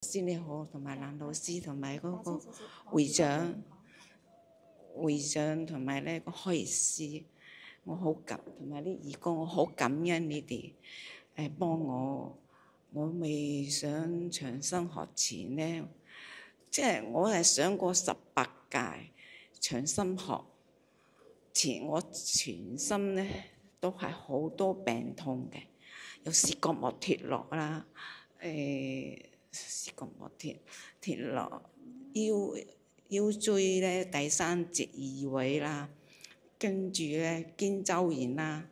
師你好，同埋蘭老師同埋嗰個會長同埋咧個開師，我好感同埋啲義工，我好感恩你哋幫我。我未上長生學前咧，即係我係上過18屆長生學前，我全身咧都係好多病痛嘅，有視覺膜脫落啦，視覺膜脫落，腰椎咧第三節移位啦，跟住咧肩周炎啦，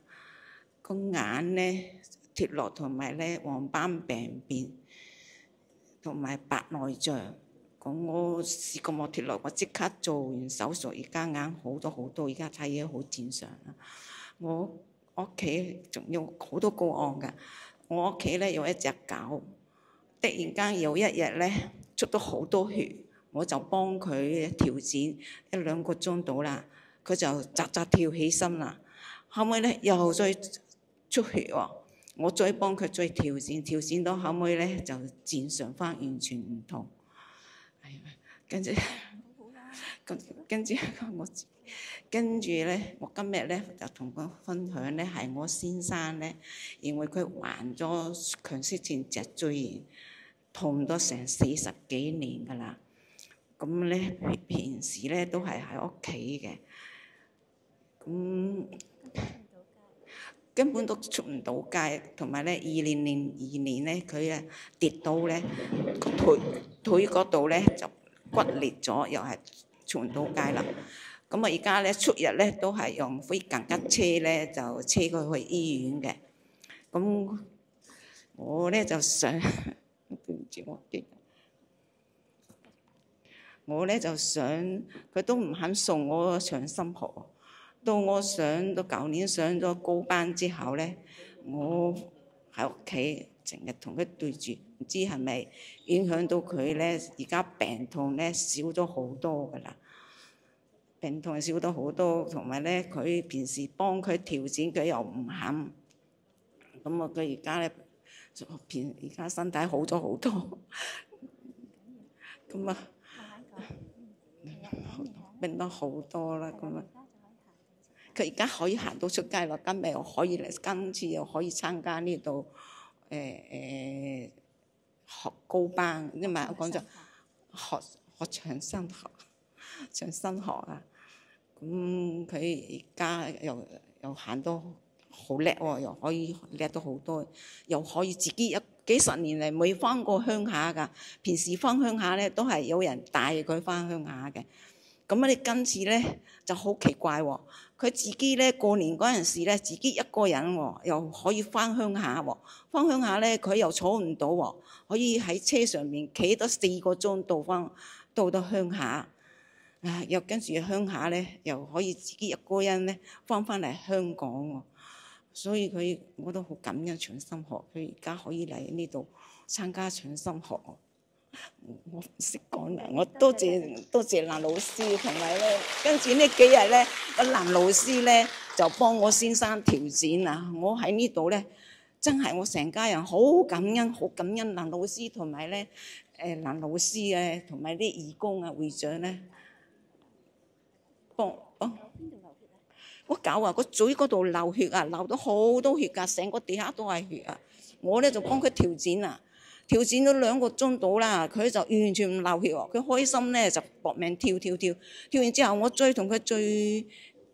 個眼咧脫落同埋咧黃斑病變同埋白內障。咁我視覺膜脫落，我即刻做完手術，而家眼好多好多，而家睇嘢好正常啦。我屋企仲有好多個案㗎，我屋企咧有一隻狗，突然間有一日咧出咗好多血，我就幫佢調整1-2個鐘到啦，佢就扎跳起身啦。後尾咧又再出血喎，我再幫佢再調整到後尾咧就正常翻，完全唔痛。跟住咧，我今日咧就同佢分享咧，係我先生咧，因為佢患咗強迫性脊椎炎，痛咗成40幾年㗎啦。咁咧平時咧都係喺屋企嘅，咁根本都出唔到街，同埋咧2002年咧佢啊跌到咧腿嗰度咧就骨裂咗，又係出唔到街啦。咁啊而家咧出日咧都係用非緊急車咧就車佢去醫院嘅。咁我咧就想對唔住我咧就想佢都唔肯送我長生學。到我上到舊年上咗高班之後咧，我喺屋企成日同佢對住，唔知係咪影響到佢咧？而家病痛咧少咗好多㗎啦，病痛少咗好多，同埋咧佢平時幫佢調整，佢又唔肯。咁啊，佢而家咧而家身體好咗好多，咁啊變得好多啦，咁啊。佢而家可以行到出街啦，今次又可以參加呢度學高班，因為我講咗學長生學啊。咁佢而家又行到好叻喎，又可以叻到好多，又可以自己幾十年嚟未翻過鄉下㗎。平時翻鄉下咧都係有人帶佢翻鄉下嘅。咁你今次咧就好奇怪喎，佢自己咧過年嗰陣時咧自己一個人喎，又可以翻鄉下喎。翻鄉下咧佢又坐唔到喎，可以喺車上面企得4個鐘到鄉下。又跟住鄉下咧又可以自己一個人咧翻嚟香港喎。所以我都好感恩長生學，佢而家可以嚟呢度參加長生學。我唔識講啦，我多謝蘭老師，同埋咧跟住呢幾日咧，蘭老師咧就幫我先生調整啊。我喺呢度咧，真係我成家人好感恩蘭老師同埋咧蘭老師啊，同埋啲義工啊、會長咧幫。我狗啊，個嘴嗰度流血啊，流咗好多血㗎，成個地下都係血啊。我咧就幫佢調整啊。調整咗2個鐘到啦，佢就完全唔流血喎。佢開心咧就搏命跳完之後，我再同佢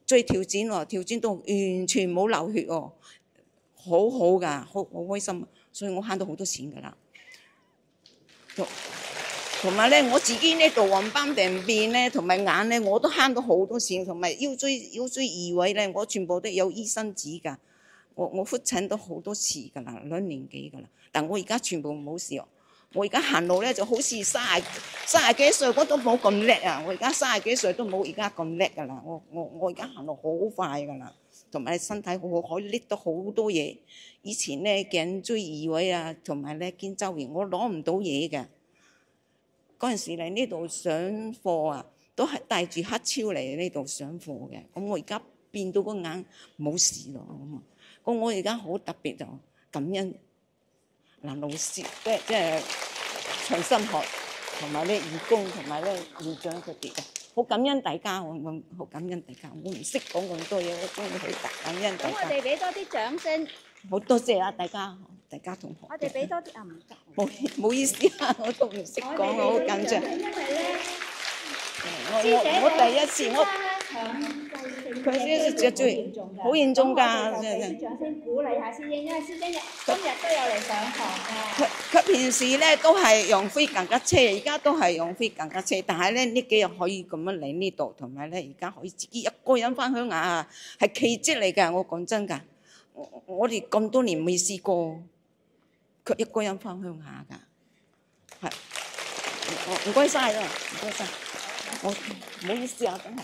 再調整喎，調整到完全冇流血喎，好好㗎，好開心。所以我慳到好多錢㗎啦。同埋咧，我自己呢度黃斑病變咧，同埋眼咧，我都慳到好多錢，同埋腰椎移位咧，我全部都有醫生紙㗎。我復診都好多次㗎啦，2年幾㗎啦，但我而家全部冇事喎。我而家行路咧就好似30幾歲我都冇咁叻啊！我而家30幾歲都冇而家咁叻㗎啦。我而家行路好快㗎啦，同埋身體好好，可以拎到好多嘢。以前咧頸椎移位啊，同埋咧肩周炎，我攞唔到嘢嘅。嗰陣時嚟呢度上課啊，都係帶住黑超嚟呢度上課嘅。咁我而家變到個眼冇事咯。咁我而家好特別就感恩蘭老師，即係長心學同埋咧義工同埋咧院長佢哋嘅，好感恩大家，我好感恩大家，我唔識講咁多嘢，我真係好感恩大咁我家。哋俾多啲掌聲，好多謝啊，大家同學。我哋俾多啲啊，唔得。冇意思啊，我都唔識講，我好緊張。因為咧，我第一次佢先至最好嚴重㗎，真係。掌聲鼓勵下師姐，因為師姐今日都有嚟上堂㗎。佢平時咧都係用飛更加車，而家都係用飛更加車，但係咧呢幾日可以咁樣嚟呢度，同埋咧而家可以自己一個人翻鄉下啊，係奇蹟嚟㗎！我講真㗎，我哋咁多年未試過，佢一個人翻鄉下㗎，係唔該晒啦，唔該晒，我唔好意思啊，真係。